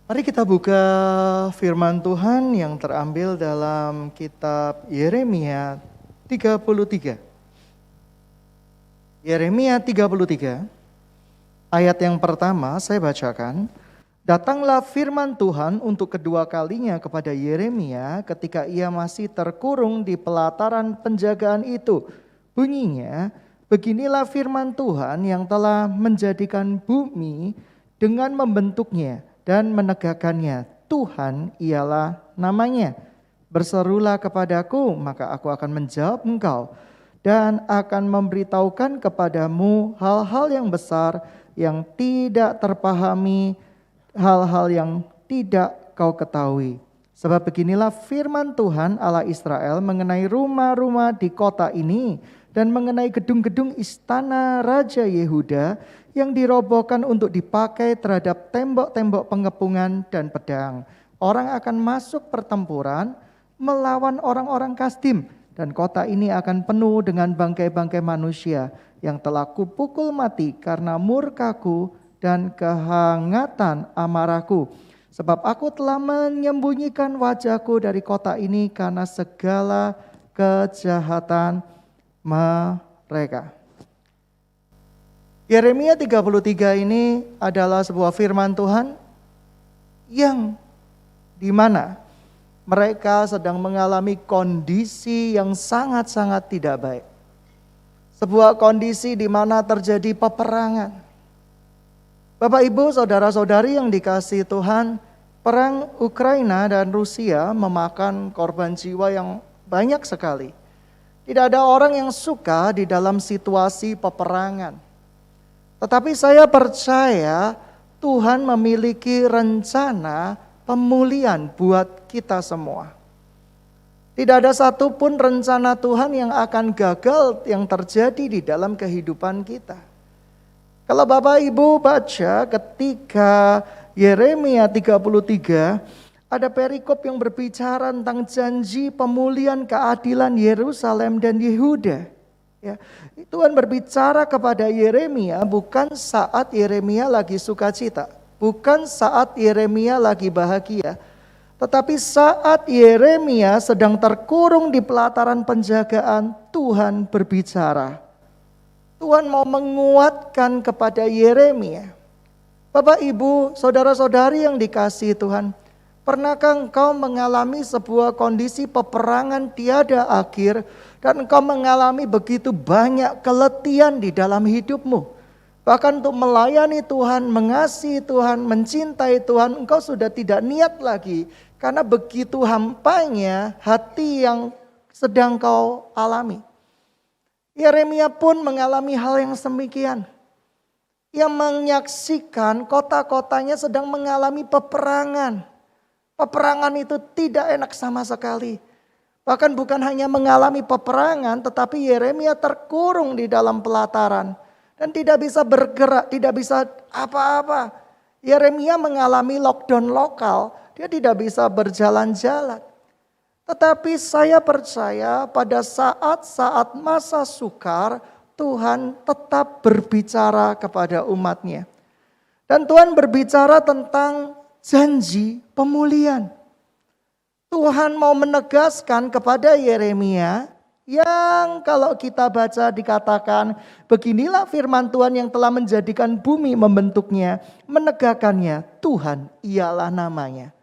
Mari kita buka firman Tuhan yang terambil dalam kitab Yeremia 33. Yeremia 33, ayat yang pertama saya bacakan. Datanglah firman Tuhan untuk kedua kalinya kepada Yeremia ketika ia masih terkurung di pelataran penjagaan itu. Bunyinya, beginilah firman Tuhan yang telah menjadikan bumi dengan membentuknya dan menegakkannya. Tuhan ialah namanya. Berserulah kepadaku, maka aku akan menjawab engkau dan akan memberitahukan kepadamu hal-hal yang besar yang tidak terpahami, hal-hal yang tidak kau ketahui. Sebab beginilah firman Tuhan Allah Israel mengenai rumah-rumah di kota ini dan mengenai gedung-gedung istana Raja Yehuda yang dirobohkan untuk dipakai terhadap tembok-tembok pengepungan dan pedang. Orang akan masuk pertempuran melawan orang-orang Kasdim dan kota ini akan penuh dengan bangkai-bangkai manusia yang telah kupukul mati karena murkaku dan kehangatan amarahku. Sebab aku telah menyembunyikan wajahku dari kota ini karena segala kejahatan mereka. Yeremia 33 ini adalah sebuah firman Tuhan yang dimana mereka sedang mengalami kondisi yang sangat-sangat tidak baik. Sebuah kondisi di mana terjadi peperangan. Bapak Ibu, saudara-saudari yang dikasihi Tuhan, perang Ukraina dan Rusia memakan korban jiwa yang banyak sekali. Tidak ada orang yang suka di dalam situasi peperangan. Tetapi saya percaya Tuhan memiliki rencana pemulihan buat kita semua. Tidak ada satupun rencana Tuhan yang akan gagal yang terjadi di dalam kehidupan kita. Kalau Bapak Ibu baca ketika Yeremia 33, ada perikop yang berbicara tentang janji pemulihan keadilan Yerusalem dan Yehuda. Ya, Tuhan berbicara kepada Yeremia bukan saat Yeremia lagi sukacita, bukan saat Yeremia lagi bahagia, tetapi saat Yeremia sedang terkurung di pelataran penjagaan, Tuhan berbicara. Tuhan mau menguatkan kepada Yeremia. Bapak, Ibu, saudara-saudari yang dikasihi Tuhan, pernahkah engkau mengalami sebuah kondisi peperangan tiada akhir dan engkau mengalami begitu banyak keletihan di dalam hidupmu? Bahkan untuk melayani Tuhan, mengasihi Tuhan, mencintai Tuhan, engkau sudah tidak niat lagi karena begitu hampanya hati yang sedang kau alami. Yeremia pun mengalami hal yang semikian. Ia menyaksikan kota-kotanya sedang mengalami peperangan. Peperangan itu tidak enak sama sekali. Bahkan bukan hanya mengalami peperangan, tetapi Yeremia terkurung di dalam pelataran. Dan tidak bisa bergerak, tidak bisa apa-apa. Yeremia mengalami lockdown lokal, dia tidak bisa berjalan-jalan. Tetapi saya percaya pada saat-saat masa sukar, Tuhan tetap berbicara kepada umatnya. Dan Tuhan berbicara tentang janji pemulihan. Tuhan mau menegaskan kepada Yeremia yang kalau kita baca dikatakan, beginilah firman Tuhan yang telah menjadikan bumi membentuknya, menegakkannya, Tuhan ialah namanya.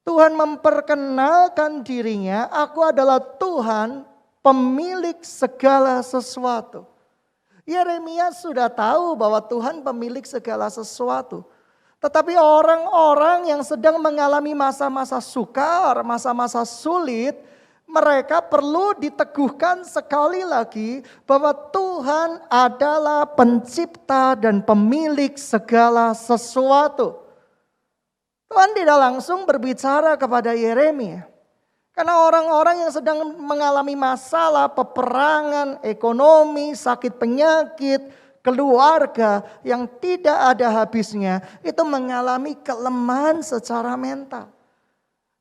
Tuhan memperkenalkan dirinya, aku adalah Tuhan pemilik segala sesuatu. Yeremia sudah tahu bahwa Tuhan pemilik segala sesuatu. Tetapi orang-orang yang sedang mengalami masa-masa sukar, masa-masa sulit, mereka perlu diteguhkan sekali lagi bahwa Tuhan adalah pencipta dan pemilik segala sesuatu. Tuhan tidak langsung berbicara kepada Yeremia. Karena orang-orang yang sedang mengalami masalah, peperangan, ekonomi, sakit penyakit, keluarga yang tidak ada habisnya, itu mengalami kelemahan secara mental.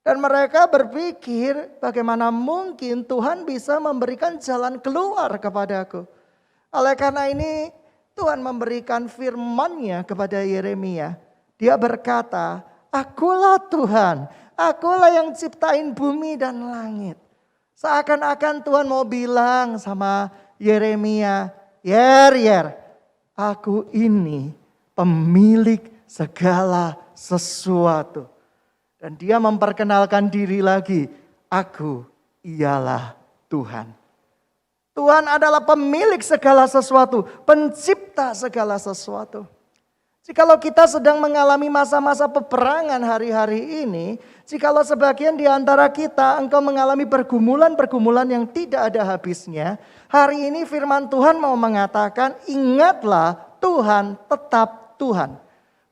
Dan mereka berpikir bagaimana mungkin Tuhan bisa memberikan jalan keluar kepadaku. Oleh karena ini Tuhan memberikan firman-Nya kepada Yeremia. Dia berkata, Akulah Tuhan, akulah yang ciptain bumi dan langit. Seakan-akan Tuhan mau bilang sama Yeremia, Yer, aku ini pemilik segala sesuatu. Dan dia memperkenalkan diri lagi, aku ialah Tuhan. Tuhan adalah pemilik segala sesuatu, pencipta segala sesuatu. Jikalau kita sedang mengalami masa-masa peperangan hari-hari ini, jikalau sebagian di antara kita engkau mengalami pergumulan-pergumulan yang tidak ada habisnya, hari ini firman Tuhan mau mengatakan, ingatlah Tuhan tetap Tuhan.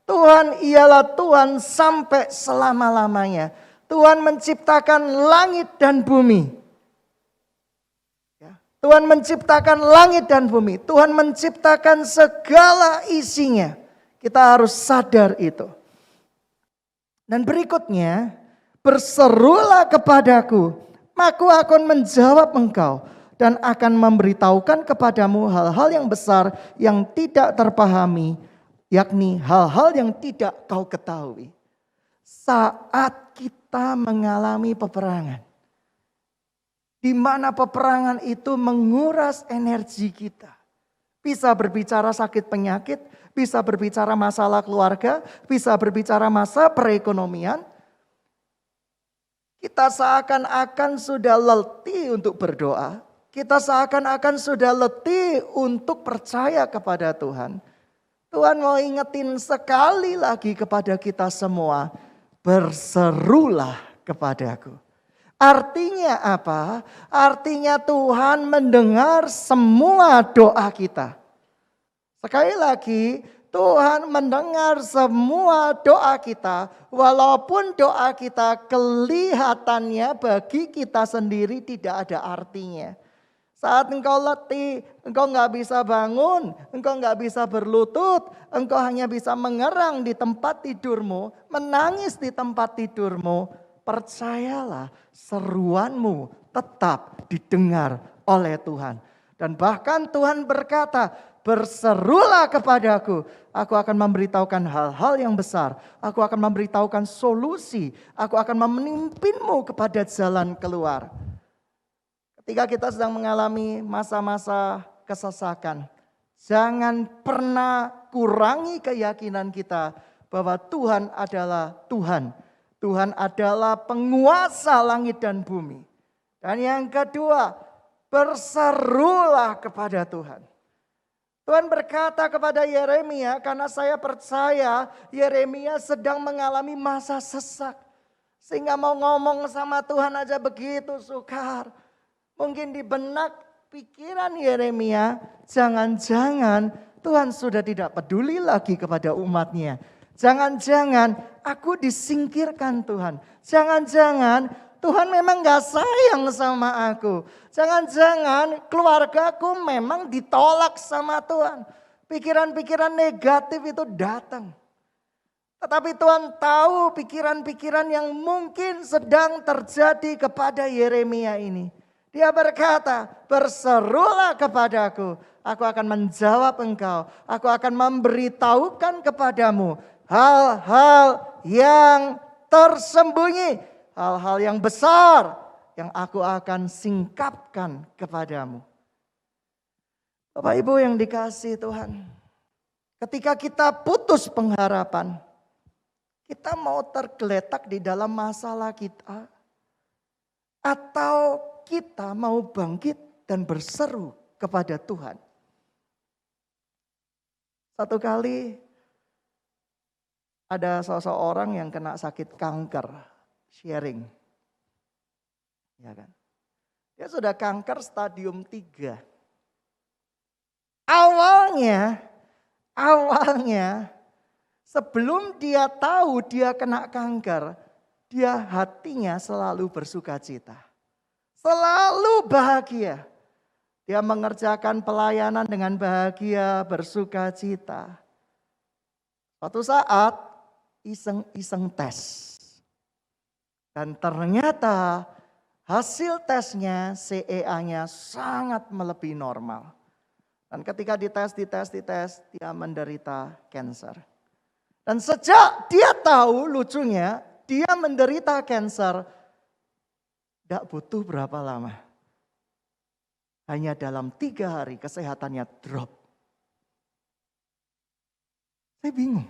Tuhan ialah Tuhan sampai selama-lamanya. Tuhan menciptakan langit dan bumi. Tuhan menciptakan langit dan bumi. Tuhan menciptakan segala isinya. Kita harus sadar itu. Dan berikutnya, berserulah kepadaku, maka aku akan menjawab engkau dan akan memberitahukan kepadamu hal-hal yang besar yang tidak terpahami, yakni hal-hal yang tidak kau ketahui. Saat kita mengalami peperangan, di mana peperangan itu menguras energi kita. Bisa berbicara sakit penyakit, bisa berbicara masalah keluarga, bisa berbicara masa perekonomian. Kita seakan-akan sudah letih untuk berdoa. Kita seakan-akan sudah letih untuk percaya kepada Tuhan. Tuhan mau ingetin sekali lagi kepada kita semua. Berserulah kepadaku. Artinya apa? Artinya Tuhan mendengar semua doa kita. Sekali lagi, Tuhan mendengar semua doa kita. Walaupun doa kita kelihatannya bagi kita sendiri tidak ada artinya. Saat engkau letih, engkau gak bisa bangun, engkau gak bisa berlutut, engkau hanya bisa mengerang di tempat tidurmu, menangis di tempat tidurmu. Percayalah, seruanmu tetap didengar oleh Tuhan. Dan bahkan Tuhan berkata, berserulah kepadaku, aku akan memberitahukan hal-hal yang besar. Aku akan memberitahukan solusi, aku akan memimpinmu kepada jalan keluar. Ketika kita sedang mengalami masa-masa kesesakan, jangan pernah kurangi keyakinan kita bahwa Tuhan adalah Tuhan. Tuhan adalah penguasa langit dan bumi. Dan yang kedua, berserulah kepada Tuhan. Tuhan berkata kepada Yeremia, karena saya percaya Yeremia sedang mengalami masa sesak. Sehingga mau ngomong sama Tuhan aja begitu sukar. Mungkin di benak pikiran Yeremia, jangan-jangan Tuhan sudah tidak peduli lagi kepada umatnya. Jangan-jangan aku disingkirkan Tuhan. Jangan-jangan Tuhan memang gak sayang sama aku. Jangan-jangan keluargaku memang ditolak sama Tuhan. Pikiran-pikiran negatif itu datang. Tetapi Tuhan tahu pikiran-pikiran yang mungkin sedang terjadi kepada Yeremia ini. Dia berkata, berserulah kepadaku. Aku akan menjawab engkau. Aku akan memberitahukan kepadamu hal-hal yang tersembunyi, hal-hal yang besar yang aku akan singkapkan kepadamu. Bapak Ibu yang dikasihi Tuhan, ketika kita putus pengharapan, kita mau tergeletak di dalam masalah kita, atau kita mau bangkit dan berseru kepada Tuhan. Satu kali ada seseorang yang kena sakit kanker, sharing. Ya kan? Dia sudah kanker stadium 3. Awalnya sebelum dia tahu dia kena kanker, dia hatinya selalu bersuka cita. Selalu bahagia. Dia mengerjakan pelayanan dengan bahagia, bersuka cita. Suatu saat iseng-iseng tes. Dan ternyata hasil tesnya CEA-nya sangat melebihi normal. Dan ketika dites, dia menderita kanker. Dan sejak dia tahu, lucunya, dia menderita kanker, tidak butuh berapa lama. Hanya dalam 3 hari kesehatannya drop. Saya bingung.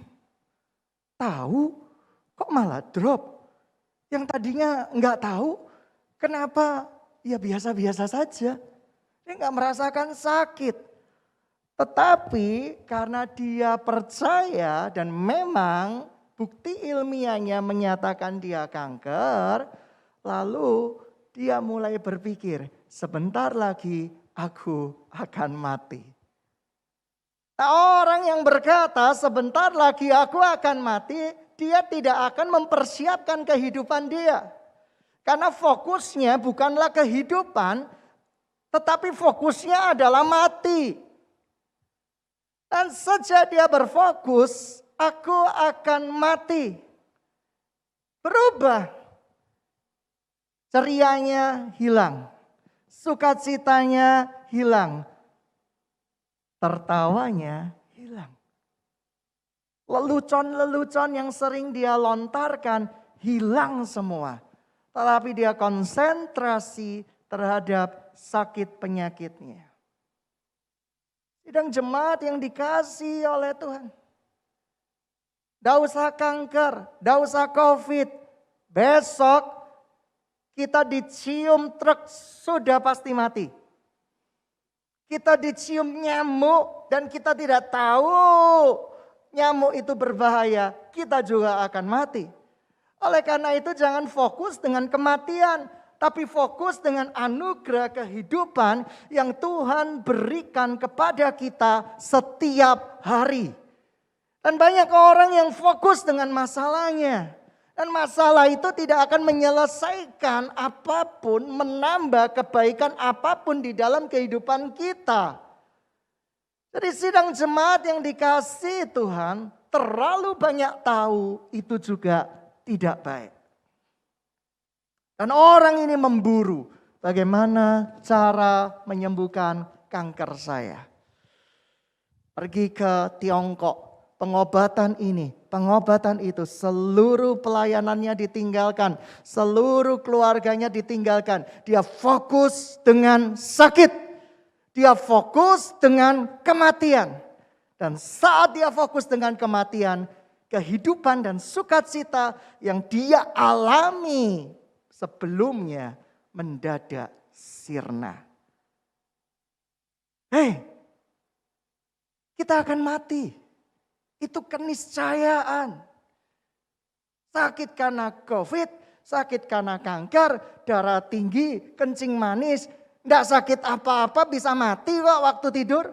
Tahu kok malah drop. Yang tadinya nggak tahu, kenapa ya biasa-biasa saja. Dia nggak merasakan sakit. Tetapi karena dia percaya dan memang bukti ilmiahnya menyatakan dia kanker, lalu dia mulai berpikir, sebentar lagi aku akan mati. Nah, orang yang berkata sebentar lagi aku akan mati, dia tidak akan mempersiapkan kehidupan dia. Karena fokusnya bukanlah kehidupan, tetapi fokusnya adalah mati. Dan sejak dia berfokus, aku akan mati. Berubah. Cerianya hilang. Sukacitanya hilang. Tertawanya hilang. Lelucon-lelucon yang sering dia lontarkan hilang semua. Tetapi dia konsentrasi terhadap sakit penyakitnya. Sidang jemaat yang dikasihi oleh Tuhan. Tidak usah kanker, tidak usah COVID. Besok kita dicium truk sudah pasti mati. Kita dicium nyamuk dan kita tidak tahu nyamuk itu berbahaya. Kita juga akan mati. Oleh karena itu jangan fokus dengan kematian. Tapi fokus dengan anugerah kehidupan yang Tuhan berikan kepada kita setiap hari. Dan banyak orang yang fokus dengan masalahnya. Dan masalah itu tidak akan menyelesaikan apapun, menambah kebaikan apapun di dalam kehidupan kita. Jadi sidang jemaat yang dikasihi Tuhan, terlalu banyak tahu itu juga tidak baik. Dan orang ini memburu bagaimana cara menyembuhkan kanker saya. Pergi ke Tiongkok, pengobatan ini, pengobatan itu, seluruh pelayanannya ditinggalkan, seluruh keluarganya ditinggalkan. Dia fokus dengan sakit, dia fokus dengan kematian. Dan saat dia fokus dengan kematian, kehidupan dan sukacita yang dia alami sebelumnya mendadak sirna. Kita akan mati. Itu keniscayaan. Sakit karena COVID, sakit karena kanker, darah tinggi, kencing manis. Tidak sakit apa-apa bisa mati kok waktu tidur.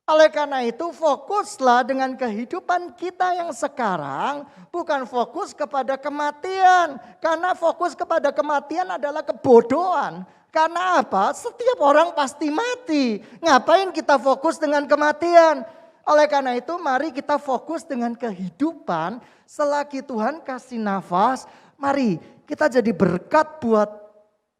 Oleh karena itu fokuslah dengan kehidupan kita yang sekarang. Bukan fokus kepada kematian. Karena fokus kepada kematian adalah kebodohan. Karena apa? Setiap orang pasti mati. Ngapain kita fokus dengan kematian? Oleh karena itu mari kita fokus dengan kehidupan. Selagi Tuhan kasih nafas, mari kita jadi berkat buat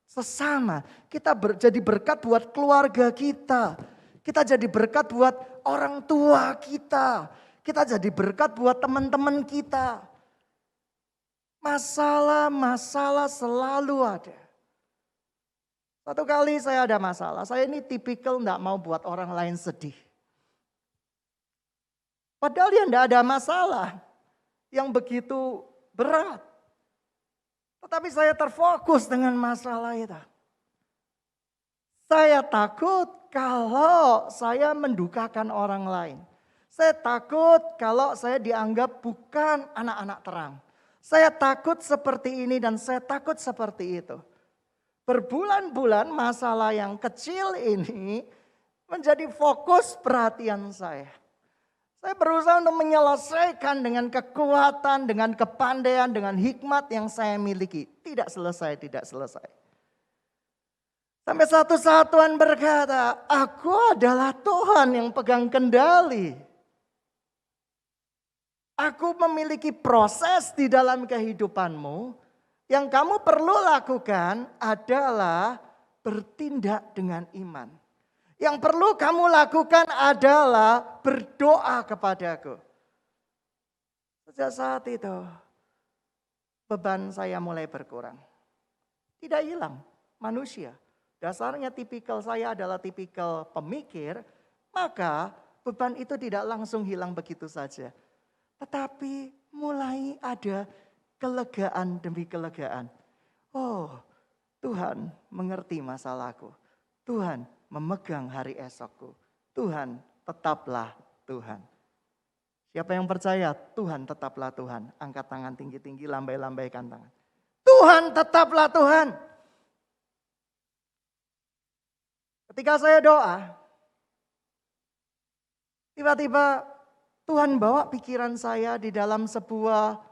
sesama. Kita jadi berkat buat keluarga kita. Kita jadi berkat buat orang tua kita. Kita jadi berkat buat teman-teman kita. Masalah-masalah selalu ada. Satu kali saya ada masalah. Saya ini tipikal enggak mau buat orang lain sedih. Padahal dia enggak ada masalah yang begitu berat. Tetapi saya terfokus dengan masalah itu. Saya takut kalau saya mendukakan orang lain. Saya takut kalau saya dianggap bukan anak-anak terang. Saya takut seperti ini dan saya takut seperti itu. Berbulan-bulan masalah yang kecil ini menjadi fokus perhatian saya. Saya berusaha untuk menyelesaikan dengan kekuatan, dengan kepandaian, dengan hikmat yang saya miliki. Tidak selesai, tidak selesai. Sampai satu saat Tuhan berkata, aku adalah Tuhan yang pegang kendali. Aku memiliki proses di dalam kehidupanmu. Yang kamu perlu lakukan adalah bertindak dengan iman. Yang perlu kamu lakukan adalah berdoa kepadaku. Sejak saat itu beban saya mulai berkurang. Tidak hilang, manusia. Dasarnya tipikal saya adalah tipikal pemikir, maka beban itu tidak langsung hilang begitu saja. Tetapi mulai ada kelegaan demi kelegaan. Oh, Tuhan mengerti masalahku. Tuhan memegang hari esokku. Tuhan tetaplah Tuhan. Siapa yang percaya Tuhan tetaplah Tuhan? Angkat tangan tinggi-tinggi, lambai-lambaikan tangan. Tuhan tetaplah Tuhan. Ketika saya doa, tiba-tiba Tuhan bawa pikiran saya di dalam sebuah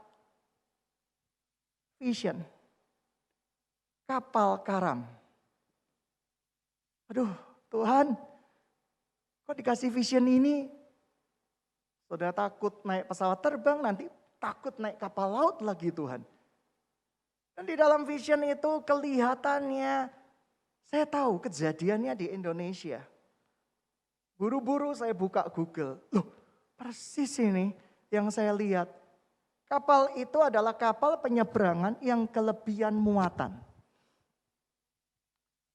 vision. Kapal karam. Aduh, Tuhan, kok dikasih vision ini? Sudah takut naik pesawat terbang, nanti takut naik kapal laut lagi Tuhan. Dan di dalam vision itu kelihatannya, saya tahu kejadiannya di Indonesia. Buru-buru saya buka Google. Loh, persis ini yang saya lihat. Kapal itu adalah kapal penyeberangan yang kelebihan muatan.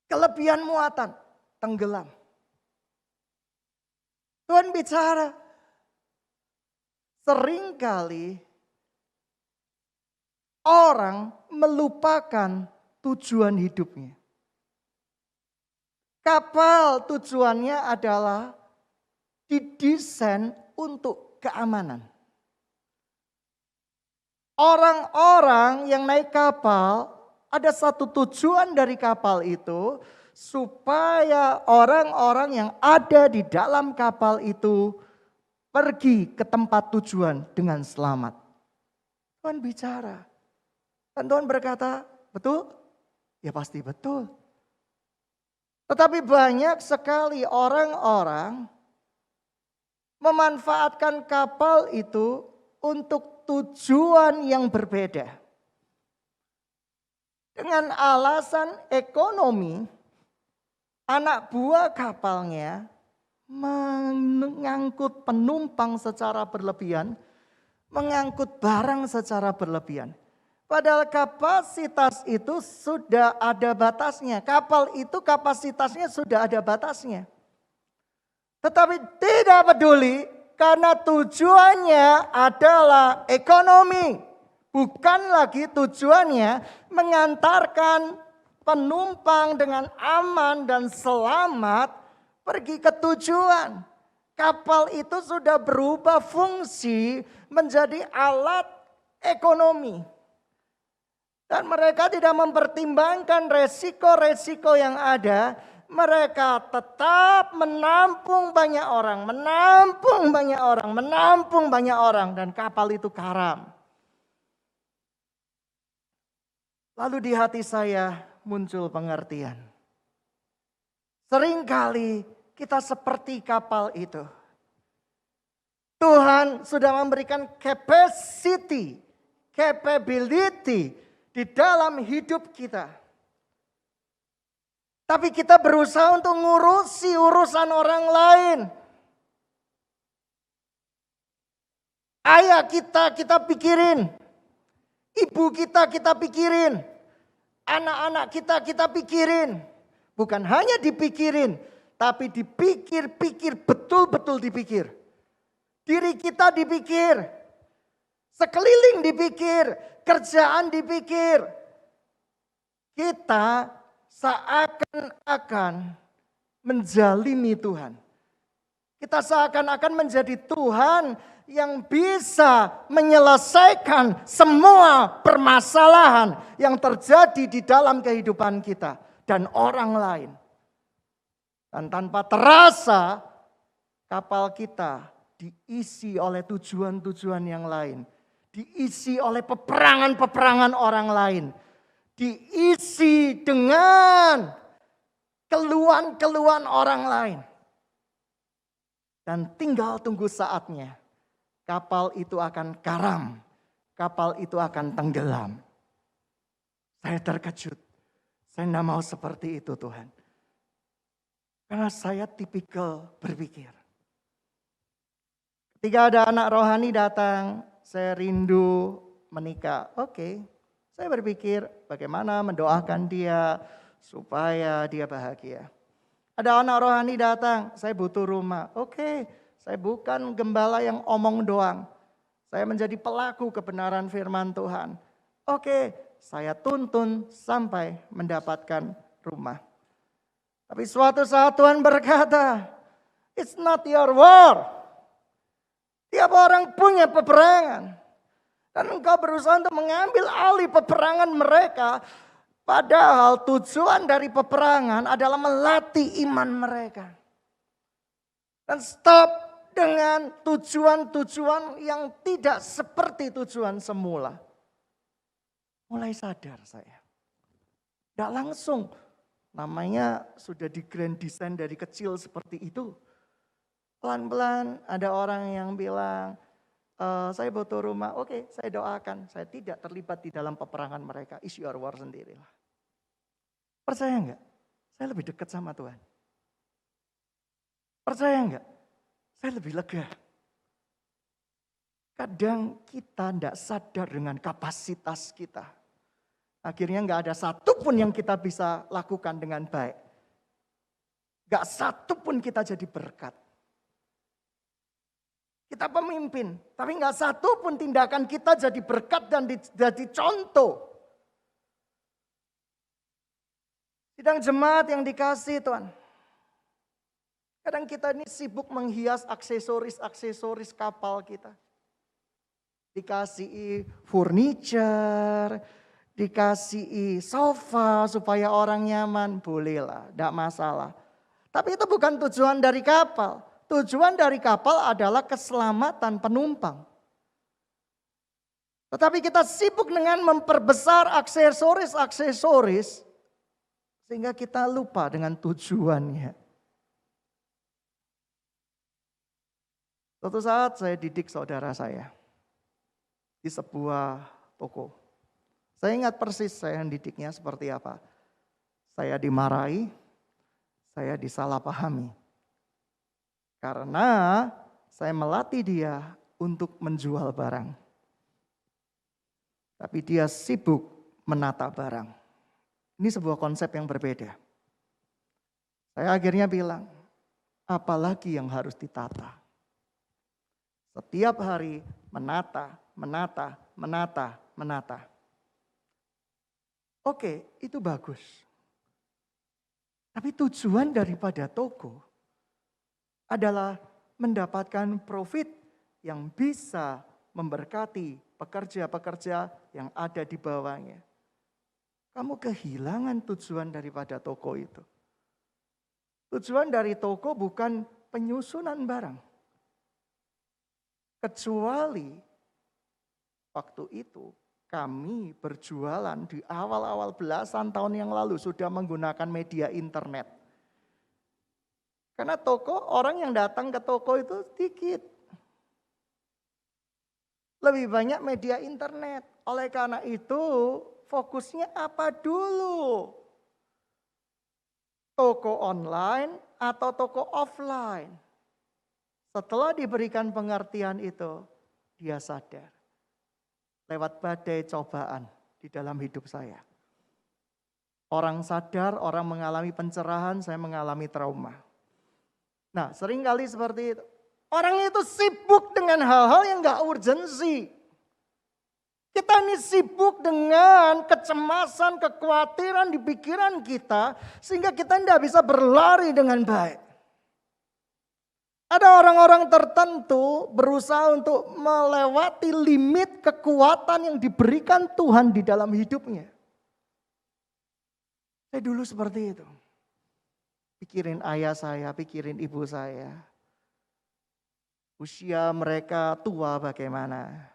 Kelebihan muatan, tenggelam. Tuhan bicara, seringkali orang melupakan tujuan hidupnya. Kapal tujuannya adalah didesain untuk keamanan. Orang-orang yang naik kapal, ada satu tujuan dari kapal itu, supaya orang-orang yang ada di dalam kapal itu pergi ke tempat tujuan dengan selamat. Tuhan bicara. Dan Tuhan berkata, betul? Ya pasti betul. Tetapi banyak sekali orang-orang memanfaatkan kapal itu untuk tujuan yang berbeda. Dengan alasan ekonomi, anak buah kapalnya mengangkut penumpang secara berlebihan, mengangkut barang secara berlebihan. Padahal kapasitas itu sudah ada batasnya. Kapal itu kapasitasnya sudah ada batasnya. Tetapi tidak peduli karena tujuannya adalah ekonomi. Bukan lagi tujuannya mengantarkan penumpang dengan aman dan selamat pergi ke tujuan. Kapal itu sudah berubah fungsi menjadi alat ekonomi. Dan mereka tidak mempertimbangkan resiko-resiko yang ada. Mereka tetap menampung banyak orang, menampung banyak orang, menampung banyak orang. Dan kapal itu karam. Lalu di hati saya muncul pengertian. Seringkali kita seperti kapal itu. Tuhan sudah memberikan capacity, capability di dalam hidup kita. Tapi kita berusaha untuk ngurusi urusan orang lain. Ayah kita pikirin. Ibu kita pikirin. Anak-anak kita pikirin. Bukan hanya dipikirin, tapi dipikir-pikir, betul-betul dipikir. Diri kita dipikir. Sekeliling dipikir, kerjaan dipikir. Kita seakan-akan menjalimi Tuhan. Kita seakan-akan menjadi Tuhan yang bisa menyelesaikan semua permasalahan yang terjadi di dalam kehidupan kita dan orang lain. Dan tanpa terasa kapal kita diisi oleh tujuan-tujuan yang lain. Diisi oleh peperangan-peperangan orang lain. Diisi dengan keluhan-keluhan orang lain. Dan tinggal tunggu saatnya. Kapal itu akan karam. Kapal itu akan tenggelam. Saya terkejut. Saya tidak mau seperti itu Tuhan. Karena saya tipikal berpikir. Ketika ada anak rohani datang, saya rindu menikah. Oke, saya berpikir bagaimana mendoakan dia supaya dia bahagia. Ada anak rohani datang, saya butuh rumah. Oke, saya bukan gembala yang omong doang. Saya menjadi pelaku kebenaran firman Tuhan. Oke, saya tuntun sampai mendapatkan rumah. Tapi suatu saat Tuhan berkata, it's not your war. Tiap orang punya peperangan. Dan engkau berusaha untuk mengambil alih peperangan mereka. Padahal tujuan dari peperangan adalah melatih iman mereka. Dan stop dengan tujuan-tujuan yang tidak seperti tujuan semula. Mulai sadar saya. Tidak langsung, namanya sudah di grand design dari kecil seperti itu. Pelan-pelan ada orang yang bilang, saya butuh rumah, oke saya doakan. Saya tidak terlibat di dalam peperangan mereka, is your war sendirilah. Percaya enggak? Saya lebih dekat sama Tuhan. Percaya enggak? Saya lebih lega. Kadang kita tidak sadar dengan kapasitas kita. Akhirnya enggak ada satupun yang kita bisa lakukan dengan baik. Enggak satupun kita jadi berkat. Kita pemimpin, tapi enggak satupun tindakan kita jadi berkat dan jadi contoh. Sidang jemaat yang dikasih Tuhan. Kadang kita ini sibuk menghias aksesoris kapal kita. Dikasih furniture, dikasih sofa supaya orang nyaman. Bolehlah, tidak masalah. Tapi itu bukan tujuan dari kapal. Tujuan dari kapal adalah keselamatan penumpang. Tetapi kita sibuk dengan memperbesar aksesoris. Sehingga kita lupa dengan tujuannya. Suatu saat saya didik saudara saya. Di sebuah toko. Saya ingat persis saya didiknya seperti apa. Saya dimarahi. Saya disalahpahami. Karena saya melatih dia untuk menjual barang. Tapi dia sibuk menata barang. Ini sebuah konsep yang berbeda. Saya akhirnya bilang, apalagi yang harus ditata? Setiap hari menata. Oke, itu bagus. Tapi tujuan daripada toko adalah mendapatkan profit yang bisa memberkati pekerja-pekerja yang ada di bawahnya. Kamu kehilangan tujuan daripada toko itu. Tujuan dari toko bukan penyusunan barang. Kecuali waktu itu kami berjualan di awal-awal belasan tahun yang lalu sudah menggunakan media internet. Karena toko, orang yang datang ke toko itu sedikit. Lebih banyak media internet. Oleh karena itu fokusnya apa dulu? Toko online atau toko offline? Setelah diberikan pengertian itu, dia sadar. Lewat badai cobaan di dalam hidup saya. Orang sadar, orang mengalami pencerahan, saya mengalami trauma. Nah, seringkali seperti itu. Orang itu sibuk dengan hal-hal yang gak urgensi. Kita ini sibuk dengan kecemasan, kekhawatiran di pikiran kita. Sehingga kita tidak bisa berlari dengan baik. Ada orang-orang tertentu berusaha untuk melewati limit kekuatan yang diberikan Tuhan di dalam hidupnya. Saya dulu seperti itu. Pikirin ayah saya, pikirin ibu saya. Usia mereka tua bagaimana.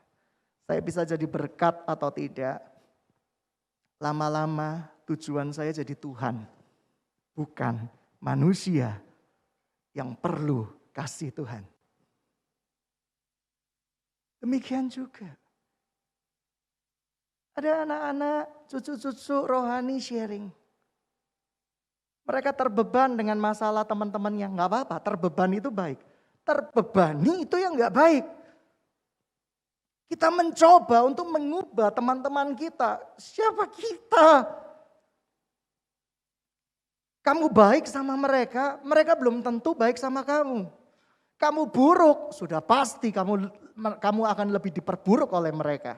Saya bisa jadi berkat atau tidak. Lama-lama tujuan saya jadi Tuhan. Bukan manusia yang perlu kasih Tuhan. Demikian juga. Ada anak-anak, cucu-cucu rohani sharing. Mereka terbeban dengan masalah teman-temannya. Gak apa-apa, terbeban itu baik. Terbebani itu yang gak baik. Kita mencoba untuk mengubah teman-teman kita. Siapa kita? Kamu baik sama mereka, mereka belum tentu baik sama kamu. Kamu buruk, sudah pasti kamu akan lebih diperburuk oleh mereka.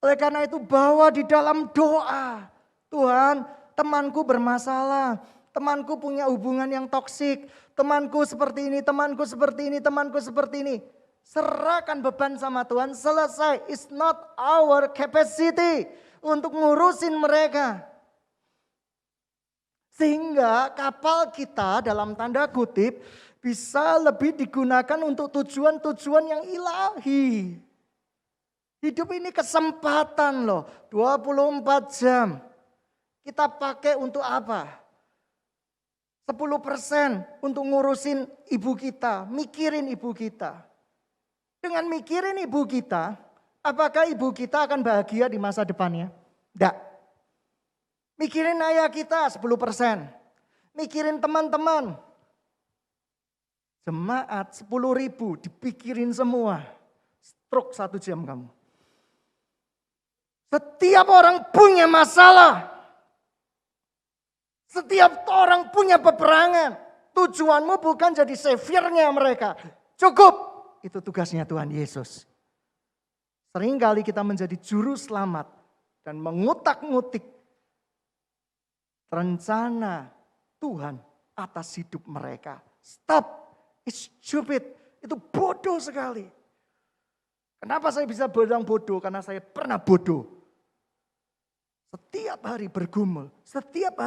Oleh karena itu bawa di dalam doa. Tuhan, temanku bermasalah. Temanku punya hubungan yang toksik. Temanku seperti ini, temanku seperti ini, temanku seperti ini. Serahkan beban sama Tuhan, selesai. It's not our capacity untuk ngurusin mereka. Sehingga kapal kita dalam tanda kutip bisa lebih digunakan untuk tujuan-tujuan yang ilahi. Hidup ini kesempatan loh, 24 jam. Kita pakai untuk apa? 10% untuk ngurusin ibu kita, mikirin ibu kita. Dengan mikirin ibu kita, apakah ibu kita akan bahagia di masa depannya? Tidak. Mikirin ayah kita 10%. Mikirin teman-teman. Jemaat 10.000 dipikirin semua. Stroke 1 jam kamu. Setiap orang punya masalah. Setiap orang punya peperangan. Tujuanmu bukan jadi saviornya mereka. Cukup. Itu tugasnya Tuhan Yesus. Seringkali kita menjadi juru selamat dan mengutak-ngutik rencana Tuhan atas hidup mereka. Stop, it's stupid, itu bodoh sekali. Kenapa saya bisa bilang bodoh? Karena saya pernah bodoh. Setiap hari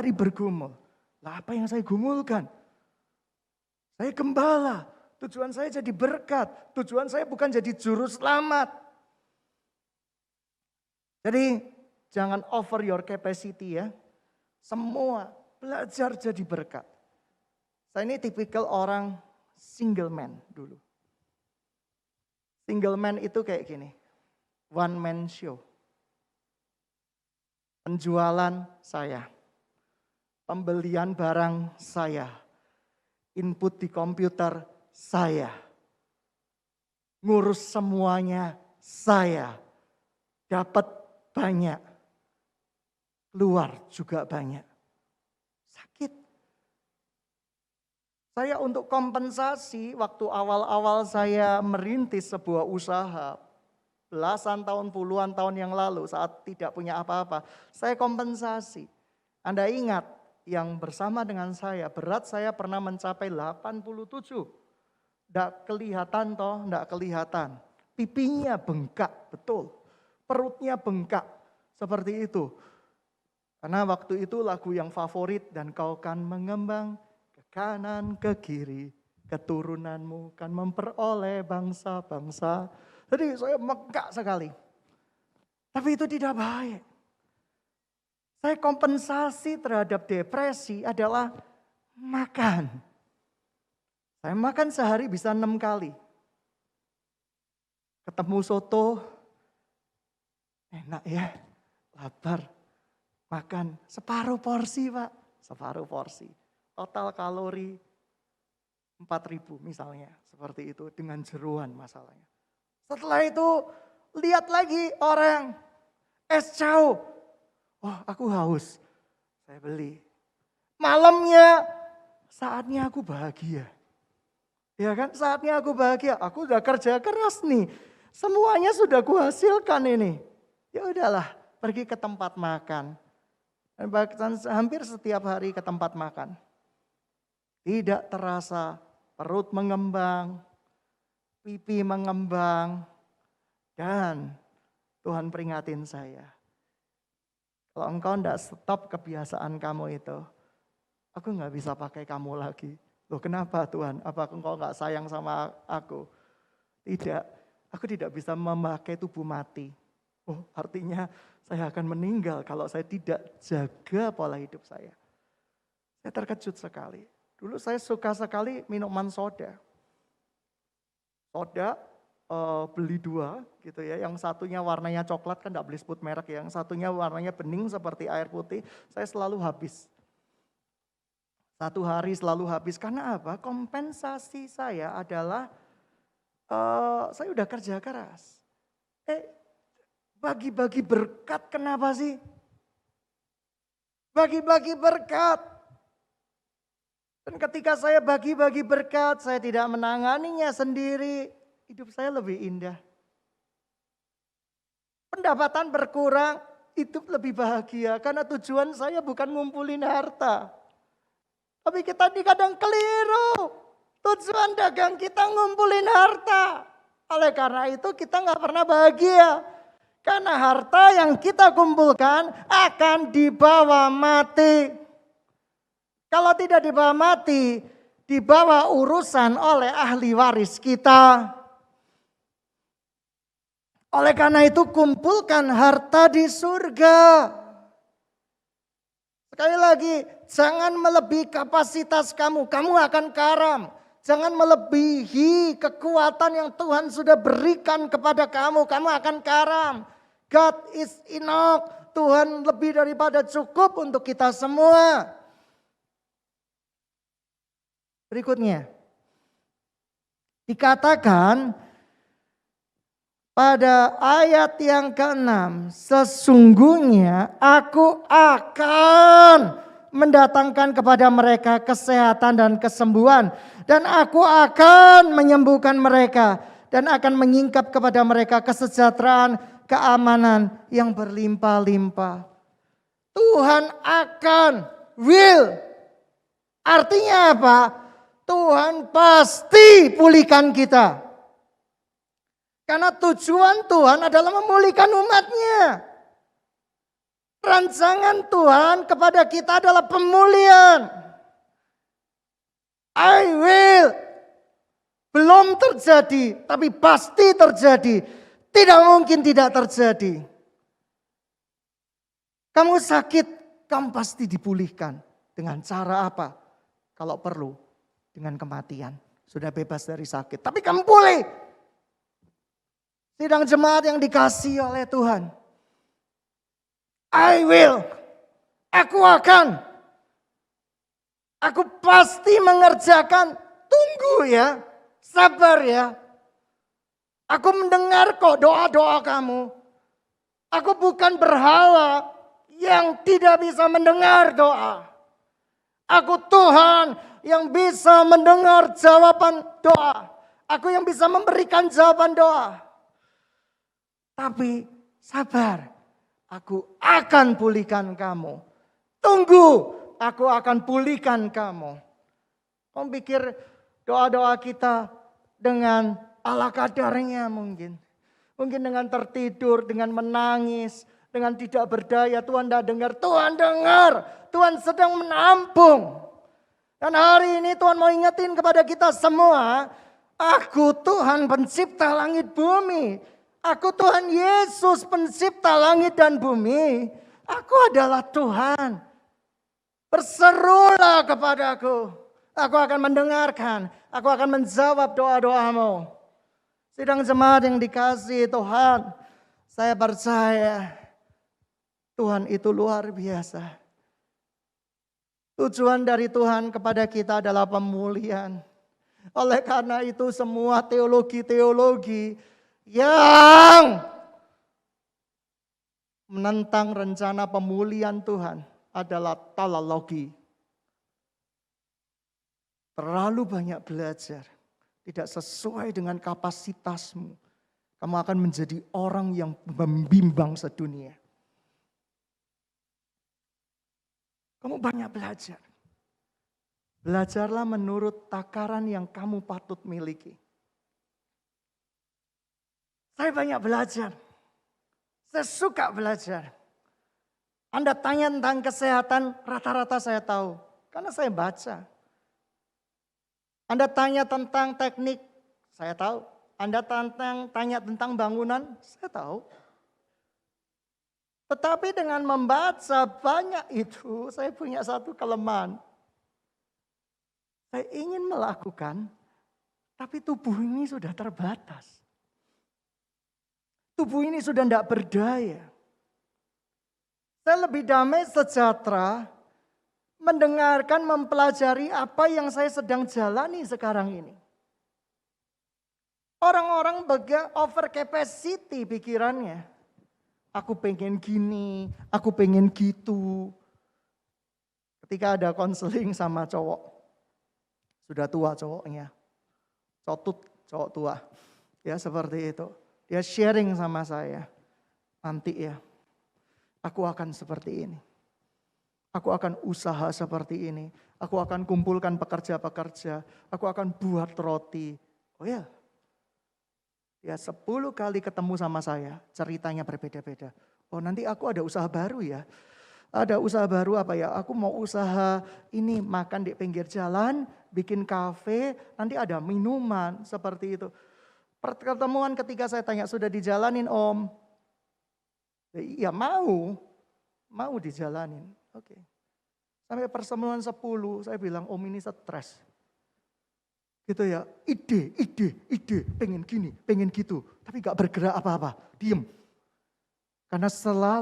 bergumul. Lah apa yang saya gumulkan? Saya gembala. Tujuan saya jadi berkat. Tujuan saya bukan jadi juru selamat. Jadi jangan over your capacity ya. Semua belajar jadi berkat. Saya ini tipikal orang single man dulu. Single man itu kayak gini. One man show. Penjualan saya. Pembelian barang saya. Input di komputer saya. Ngurus semuanya saya. Dapat banyak. Keluar juga banyak. Sakit. Saya untuk kompensasi waktu awal-awal saya merintis sebuah usaha. Belasan tahun, puluhan tahun yang lalu saat tidak punya apa-apa. Saya kompensasi. Anda ingat yang bersama dengan saya, berat saya pernah mencapai 87. Tidak kelihatan toh, tidak kelihatan. Pipinya bengkak, betul. Perutnya bengkak, seperti itu. Karena waktu itu lagu yang favorit, dan kau kan mengembang ke kanan, ke kiri. Keturunanmu kan memperoleh bangsa-bangsa. Jadi saya megah sekali. Tapi itu tidak baik. Saya kompensasi terhadap depresi adalah makan. Saya makan sehari bisa 6 kali. Ketemu soto, enak ya, lapar. Makan separuh porsi Pak, separuh porsi. Total kalori 4.000 misalnya, seperti itu dengan jeroan masalahnya. Setelah itu lihat lagi orang, es chow. Oh aku haus, saya beli. Malamnya saatnya aku bahagia. Ya kan, saatnya aku bahagia. Aku udah kerja keras nih. Semuanya sudah kuhasilkan ini. Ya udahlah, pergi ke tempat makan. Dan bahkan hampir setiap hari ke tempat makan. Tidak terasa perut mengembang, pipi mengembang. Dan Tuhan peringatin saya. Kalau engkau tidak stop kebiasaan kamu itu, aku gak bisa pakai kamu lagi. Loh kenapa Tuhan? Apa engkau gak sayang sama aku? Tidak, aku tidak bisa memakai tubuh mati. Oh artinya saya akan meninggal kalau saya tidak jaga pola hidup saya. Saya terkejut sekali. Dulu saya suka sekali minuman soda. Soda beli 2 gitu ya. Yang satunya warnanya coklat, kan gak beli sebut merek ya. Yang satunya warnanya bening seperti air putih. Saya selalu habis. 1 hari selalu habis. Karena apa? Kompensasi saya adalah saya udah kerja keras. Eh, bagi-bagi berkat kenapa sih? Bagi-bagi berkat. Dan ketika saya bagi-bagi berkat, saya tidak menanganinya sendiri. Hidup saya lebih indah. Pendapatan berkurang, hidup lebih bahagia. Karena tujuan saya bukan ngumpulin harta. Tapi kita kadang keliru. Tujuan dagang kita ngumpulin harta. Oleh karena itu kita nggak pernah bahagia. Karena harta yang kita kumpulkan akan dibawa mati. Kalau tidak dibawa mati, dibawa urusan oleh ahli waris kita. Oleh karena itu kumpulkan harta di surga. Sekali lagi, jangan melebihi kapasitas kamu. Kamu akan karam. Jangan melebihi kekuatan yang Tuhan sudah berikan kepada kamu. Kamu akan karam. God is enough. Tuhan lebih daripada cukup untuk kita semua. Berikutnya. Dikatakan pada ayat yang ke-6. Sesungguhnya aku akan mendatangkan kepada mereka kesehatan dan kesembuhan. Dan aku akan menyembuhkan mereka. Dan akan menyingkap kepada mereka kesejahteraan, keamanan yang berlimpah-limpah. Tuhan akan, will. Artinya apa? Tuhan pasti pulihkan kita. Karena tujuan Tuhan adalah memulihkan umatnya. Rancangan Tuhan kepada kita adalah pemulihan. I will. Belum terjadi, tapi pasti terjadi. Tidak mungkin tidak terjadi. Kamu sakit, kamu pasti dipulihkan. Dengan cara apa? Kalau perlu, dengan kematian. Sudah bebas dari sakit. Tapi kamu pulih. Sidang jemaat yang dikasihi oleh Tuhan. I will. Aku akan. Aku pasti mengerjakan. Tunggu ya. Sabar ya. Aku mendengar kok doa-doa kamu. Aku bukan berhala yang tidak bisa mendengar doa. Aku Tuhan yang bisa mendengar jawaban doa. Aku yang bisa memberikan jawaban doa. Tapi sabar. Aku akan pulihkan kamu. Tunggu, aku akan pulihkan kamu. Kamu pikir doa-doa kita dengan ala kadarnya mungkin. Mungkin dengan tertidur, dengan menangis, dengan tidak berdaya. Tuhan tidak dengar, Tuhan dengar. Tuhan sedang menampung. Dan hari ini Tuhan mau ingetin kepada kita semua. Aku Tuhan pencipta langit bumi. Aku Tuhan Yesus pencipta langit dan bumi. Aku adalah Tuhan. Berserulah kepadaku. Aku akan mendengarkan. Aku akan menjawab doa-doamu. Sidang jemaat yang dikasihi Tuhan. Saya percaya Tuhan itu luar biasa. Tujuan dari Tuhan kepada kita adalah pemulihan. Oleh karena itu semua teologi-teologi yang menentang rencana pemulihan Tuhan adalah teologi. Terlalu banyak belajar, tidak sesuai dengan kapasitasmu. Kamu akan menjadi orang yang membimbang sedunia. Kamu banyak belajar. Belajarlah menurut takaran yang kamu patut miliki. Saya banyak belajar. Saya suka belajar. Anda tanya tentang kesehatan, rata-rata saya tahu. Karena saya baca. Anda tanya tentang teknik, saya tahu. Anda tanya tentang bangunan, saya tahu. Tetapi dengan membaca banyak itu, saya punya satu kelemahan. Saya ingin melakukan, tapi tubuh ini sudah terbatas. Tubuh ini sudah tidak berdaya. Saya lebih damai sejahtera mendengarkan, mempelajari apa yang saya sedang jalani sekarang ini. Orang-orang over capacity pikirannya. Aku pengen gini, aku pengen gitu. Ketika ada konseling sama cowok, sudah tua cowoknya, cowok tua, ya seperti itu. Dia sharing sama saya, nanti ya, aku akan seperti ini. Aku akan usaha seperti ini. Aku akan kumpulkan pekerja-pekerja. Aku akan buat roti. Oh ya, ya 10 kali ketemu sama saya, ceritanya berbeda-beda. Oh nanti aku ada usaha baru ya. Ada usaha baru apa ya? Aku mau usaha ini makan di pinggir jalan, bikin kafe, nanti ada minuman seperti itu. Pertemuan ketika saya tanya sudah dijalanin om? Ya mau dijalanin. Oke. Sampai pertemuan 10 saya bilang om ini stres. Gitu ya, ide, pengen gini, pengen gitu. Tapi gak bergerak apa-apa, diem. Karena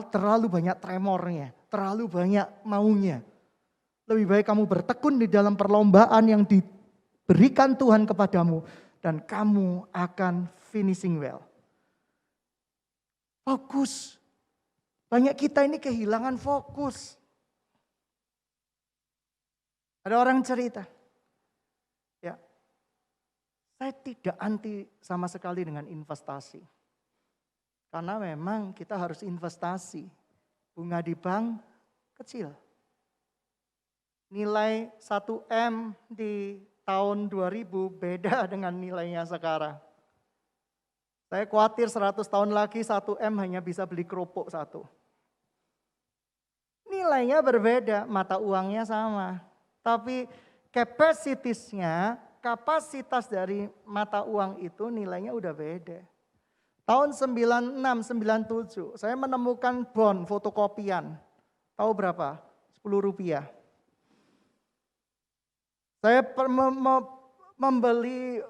terlalu banyak tremornya, terlalu banyak maunya. Lebih baik kamu bertekun di dalam perlombaan yang diberikan Tuhan kepadamu. Dan kamu akan finishing well. Fokus. Banyak kita ini kehilangan fokus. Ada orang cerita. Saya tidak anti sama sekali dengan investasi. Karena memang kita harus investasi. Bunga di bank kecil. Nilai 1M di tahun 2000 beda dengan nilainya sekarang. Saya khawatir 100 tahun lagi 1M hanya bisa beli kerupuk satu. Nilainya berbeda, mata uangnya sama. Tapi kapasitas dari mata uang itu nilainya udah beda. Tahun 96, 97 saya menemukan bond fotokopian. Tahu berapa? 10 rupiah. Saya membeli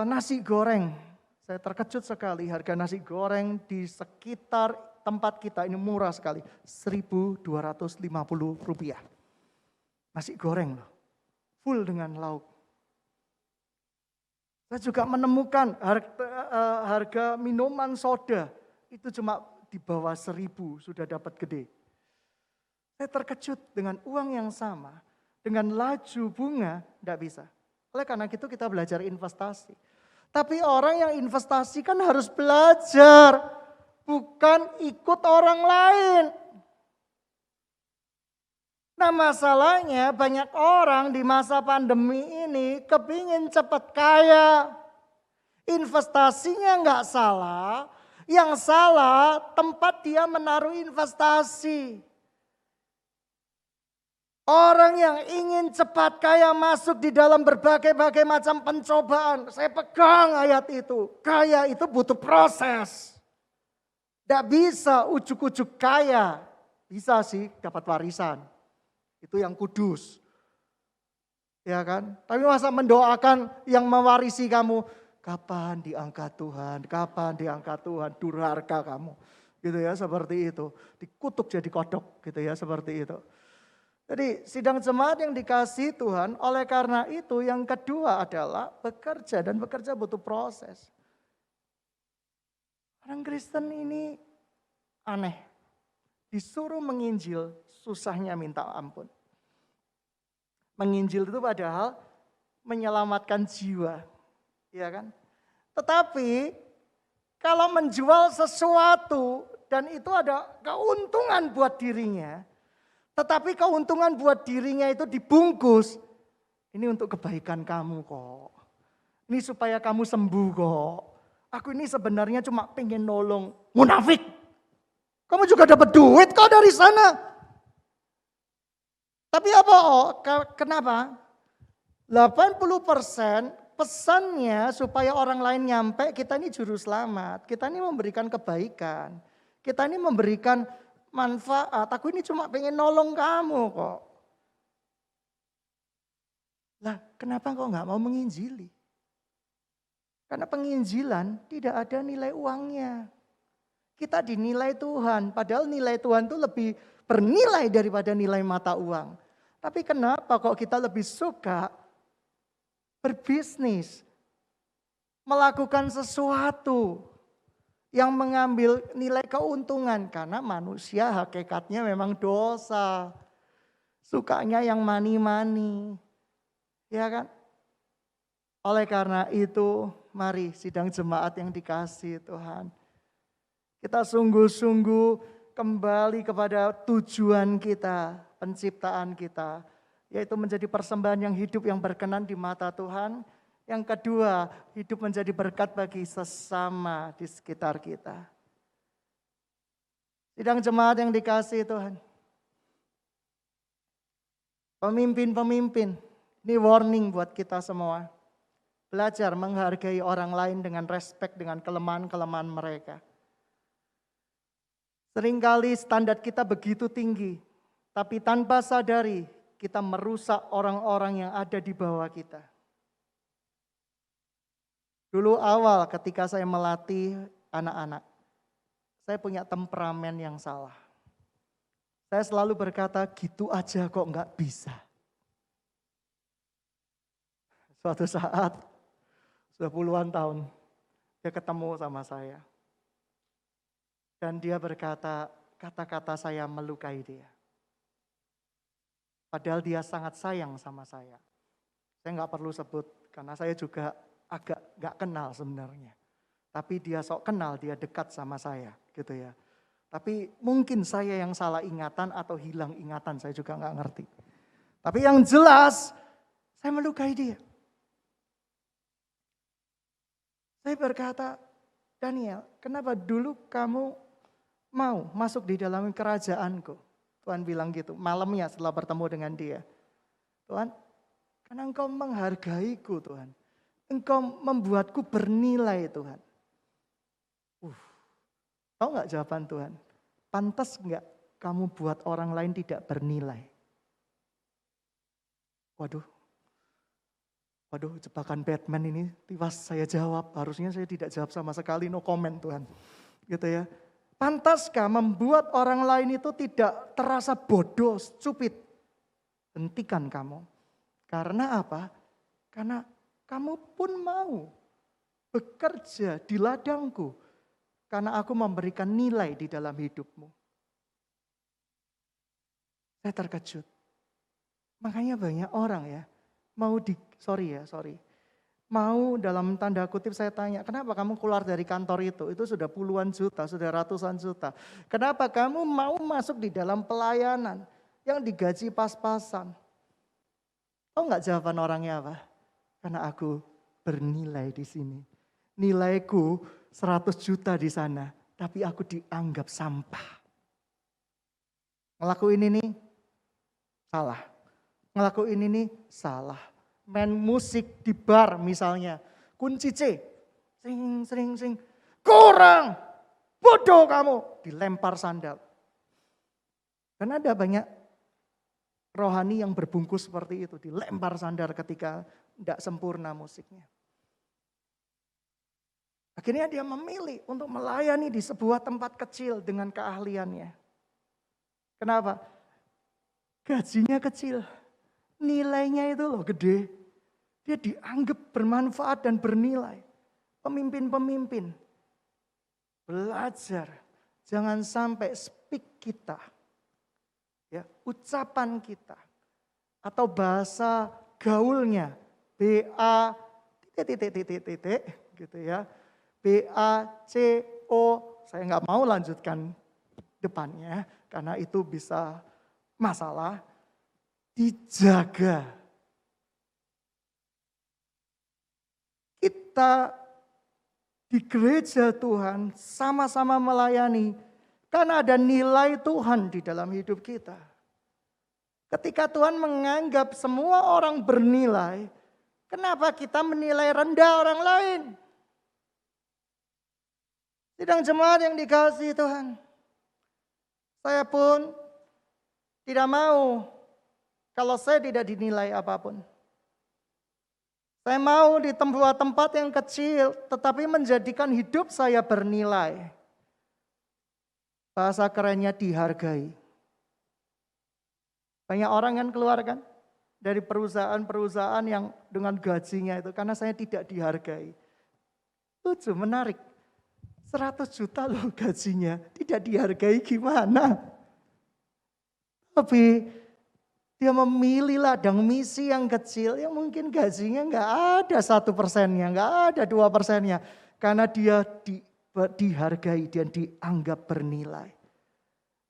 nasi goreng. Saya terkejut sekali harga nasi goreng di sekitar tempat kita ini murah sekali. 1.250 rupiah. Nasi goreng loh. Full dengan lauk. Saya juga menemukan harga minuman soda itu cuma di bawah 1.000 sudah dapat gede. Saya terkejut dengan uang yang sama, dengan laju bunga tidak bisa. Oleh karena itu kita belajar investasi. Tapi orang yang investasi kan harus belajar, bukan ikut orang lain. Nah masalahnya banyak orang di masa pandemi ini kepingin cepat kaya. Investasinya nggak salah, yang salah tempat dia menaruh investasi. Orang yang ingin cepat kaya masuk di dalam berbagai macam pencobaan. Saya pegang ayat itu, kaya itu butuh proses. Tidak bisa ujuk-ujuk kaya, bisa sih dapat warisan. Itu yang kudus. Ya kan? Tapi masa mendoakan yang mewarisi kamu, kapan diangkat Tuhan, kapan diangkat Tuhan, durhaka kamu. Gitu ya, seperti itu. Dikutuk jadi kodok gitu ya, seperti itu. Jadi sidang jemaat yang dikasih Tuhan, oleh karena itu yang kedua adalah bekerja dan bekerja butuh proses. Orang Kristen ini aneh. Disuruh menginjil, susahnya minta ampun. Menginjil itu padahal menyelamatkan jiwa, ya kan? Tetapi kalau menjual sesuatu dan itu ada keuntungan buat dirinya, tetapi keuntungan buat dirinya itu dibungkus, ini untuk kebaikan kamu kok. Ini supaya kamu sembuh kok. Aku ini sebenarnya cuma pengen nolong. Munafik. Kamu juga dapat duit kok dari sana. Tapi apa? Kenapa? 80% pesannya supaya orang lain nyampe, kita ini juru selamat. Kita ini memberikan kebaikan. Kita ini memberikan manfaat. Aku ini cuma pengen nolong kamu kok. Lah kenapa kok gak mau menginjili? Karena penginjilan tidak ada nilai uangnya. Kita dinilai Tuhan. Padahal nilai Tuhan itu lebih bernilai daripada nilai mata uang. Tapi kenapa kok kita lebih suka berbisnis? melakukan sesuatu yang mengambil nilai keuntungan. Karena manusia hakikatnya memang dosa. Sukanya yang mani-mani. Ya kan? Oleh karena itu, mari sidang jemaat yang dikasihi Tuhan. Kita sungguh-sungguh kembali kepada tujuan kita, penciptaan kita. Yaitu menjadi persembahan yang hidup yang berkenan di mata Tuhan. Yang kedua, hidup menjadi berkat bagi sesama di sekitar kita. Sidang jemaat yang dikasihi Tuhan. Pemimpin-pemimpin, ini warning buat kita semua. Belajar menghargai orang lain dengan respek dengan kelemahan-kelemahan mereka. Seringkali standar kita begitu tinggi, tapi tanpa sadari kita merusak orang-orang yang ada di bawah kita. Dulu awal ketika saya melatih anak-anak, saya punya temperamen yang salah. Saya selalu berkata, gitu aja kok nggak bisa. Suatu saat, sudah puluhan tahun, dia ketemu sama saya. Dan dia berkata, kata-kata saya melukai dia. Padahal dia sangat sayang sama saya. Saya nggak perlu sebut, karena saya juga agak nggak kenal sebenarnya. Tapi dia sok kenal, dia dekat sama saya gitu ya. Tapi mungkin saya yang salah ingatan atau hilang ingatan, saya juga nggak ngerti. Tapi yang jelas, saya melukai dia. Saya berkata, Daniel, kenapa dulu kamu mau masuk di dalam kerajaanku? Tuhan bilang gitu, malamnya setelah bertemu dengan dia. Tuhan, karena engkau menghargaiku Tuhan. Engkau membuatku bernilai Tuhan. Tahu gak jawaban Tuhan? Pantas gak kamu buat orang lain tidak bernilai? Waduh, jebakan Batman ini tiwas saya jawab. Harusnya saya tidak jawab sama sekali, no comment Tuhan. Gitu ya. Pantaskah membuat orang lain itu tidak terasa bodoh, stupid? Hentikan kamu. Karena apa? Karena kamu pun mau bekerja di ladangku. Karena aku memberikan nilai di dalam hidupmu. Saya terkejut. Makanya banyak orang ya. Mau dalam tanda kutip saya tanya, kenapa kamu keluar dari kantor itu? Itu sudah puluhan juta, sudah ratusan juta. Kenapa kamu mau masuk di dalam pelayanan yang digaji pas-pasan? Tahu nggak jawaban orangnya apa? Karena aku bernilai di sini. Nilaiku 100 juta di sana, tapi aku dianggap sampah. Ngelakuin ini salah. Ngelakuin ini salah. Main musik di bar misalnya. Kunci C. Sering. Kurang. Bodoh kamu. Dilempar sandal. Karena ada banyak rohani yang berbungkus seperti itu. Dilempar sandal ketika tidak sempurna musiknya. Akhirnya dia memilih untuk melayani di sebuah tempat kecil dengan keahliannya. Kenapa? Gajinya kecil. Nilainya itu loh gede. Dia dianggap bermanfaat dan bernilai. Pemimpin-pemimpin. Belajar. Jangan sampai speak kita. Ya, ucapan kita. Atau bahasa gaulnya. BA gitu ya. BACO. Saya nggak mau lanjutkan depannya. Karena itu bisa masalah. Dijaga. Kita di gereja Tuhan sama-sama melayani karena ada nilai Tuhan di dalam hidup kita. Ketika Tuhan menganggap semua orang bernilai, kenapa kita menilai rendah orang lain? Sidang jemaat yang dikasihi Tuhan. Saya pun tidak mau kalau saya tidak dinilai apapun. Saya mau di tempat yang kecil, tetapi menjadikan hidup saya bernilai. Bahasa kerennya dihargai. Banyak orang kan keluar kan dari perusahaan-perusahaan yang dengan gajinya itu, karena saya tidak dihargai. Lucu, menarik. 100 juta loh gajinya, tidak dihargai gimana. Tapi dia memilih ladang misi yang kecil yang mungkin gajinya nggak ada 1%-nya, nggak ada 2%-nya. Karena dia dihargai dan dianggap bernilai.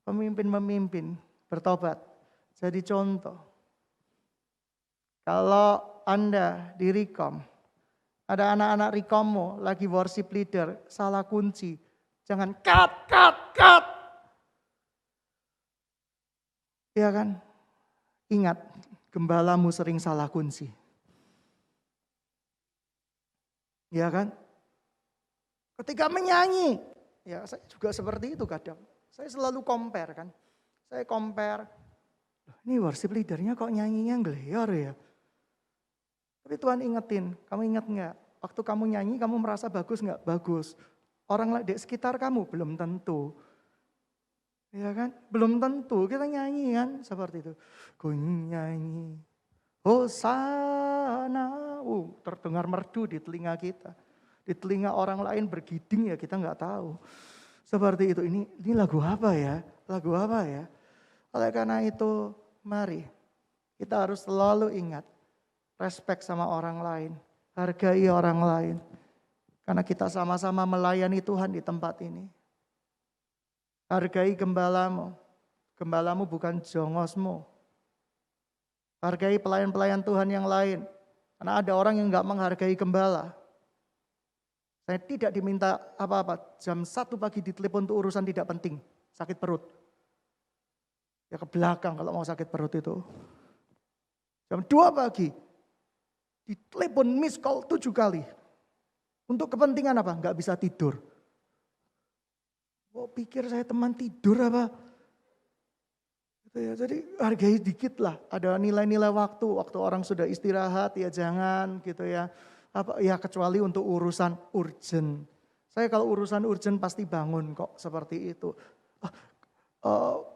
Pemimpin-pemimpin bertobat, jadi contoh. Kalau Anda di Rekom, ada anak-anak Rekommu lagi worship leader, salah kunci. Jangan cut. Ya kan? Ingat, gembalamu sering salah kunci. Ya kan? Ketika menyanyi, ya saya juga seperti itu kadang. Saya selalu compare kan. Saya compare, ini worship leadernya kok nyanyinya ngelior ya. Tapi Tuhan ingetin, kamu ingat nggak? Waktu kamu nyanyi kamu merasa bagus nggak? Bagus. Orang di sekitar kamu belum tentu. Ya kan? Belum tentu kita nyanyi kan seperti itu. Ku nyanyi, Hosana. Terdengar merdu di telinga kita. Di telinga orang lain bergiding ya kita nggak tahu. Seperti itu, ini lagu apa ya? Lagu apa ya? Oleh karena itu, mari kita harus selalu ingat, respect sama orang lain, hargai orang lain. Karena kita sama-sama melayani Tuhan di tempat ini. Hargai gembalamu, gembalamu bukan jongosmu. Hargai pelayan-pelayan Tuhan yang lain. Karena ada orang yang gak menghargai gembala. Saya tidak diminta apa-apa. Jam 1 pagi ditelepon untuk urusan tidak penting. Sakit perut. Ya ke belakang kalau mau sakit perut itu. Jam 2 pagi. Ditelepon miss call 7 kali. Untuk kepentingan apa? Gak bisa tidur. Oh pikir saya teman tidur apa? Gitu ya, jadi hargai dikit lah. Ada nilai-nilai waktu. Waktu orang sudah istirahat ya jangan gitu ya. Ya kecuali untuk urusan urgent. Saya kalau urusan urgent pasti bangun kok seperti itu. Pak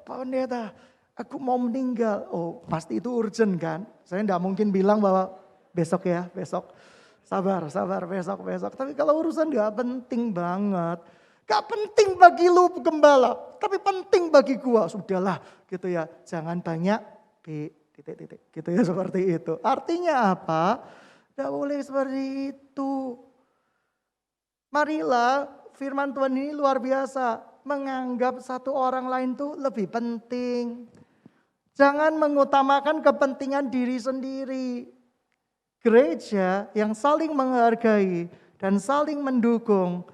Pendeta, aku mau meninggal. Oh pasti itu urgent kan. Saya enggak mungkin bilang bahwa besok ya, besok. Sabar besok. Tapi kalau urusan enggak penting banget. Gak penting bagi lu gembala. Tapi penting bagi gua. Sudahlah gitu ya. Jangan banyak titik. Gitu ya seperti itu. Artinya apa? Tidak boleh seperti itu. Marilah firman Tuhan ini luar biasa. Menganggap satu orang lain itu lebih penting. Jangan mengutamakan kepentingan diri sendiri. Gereja yang saling menghargai dan saling mendukung,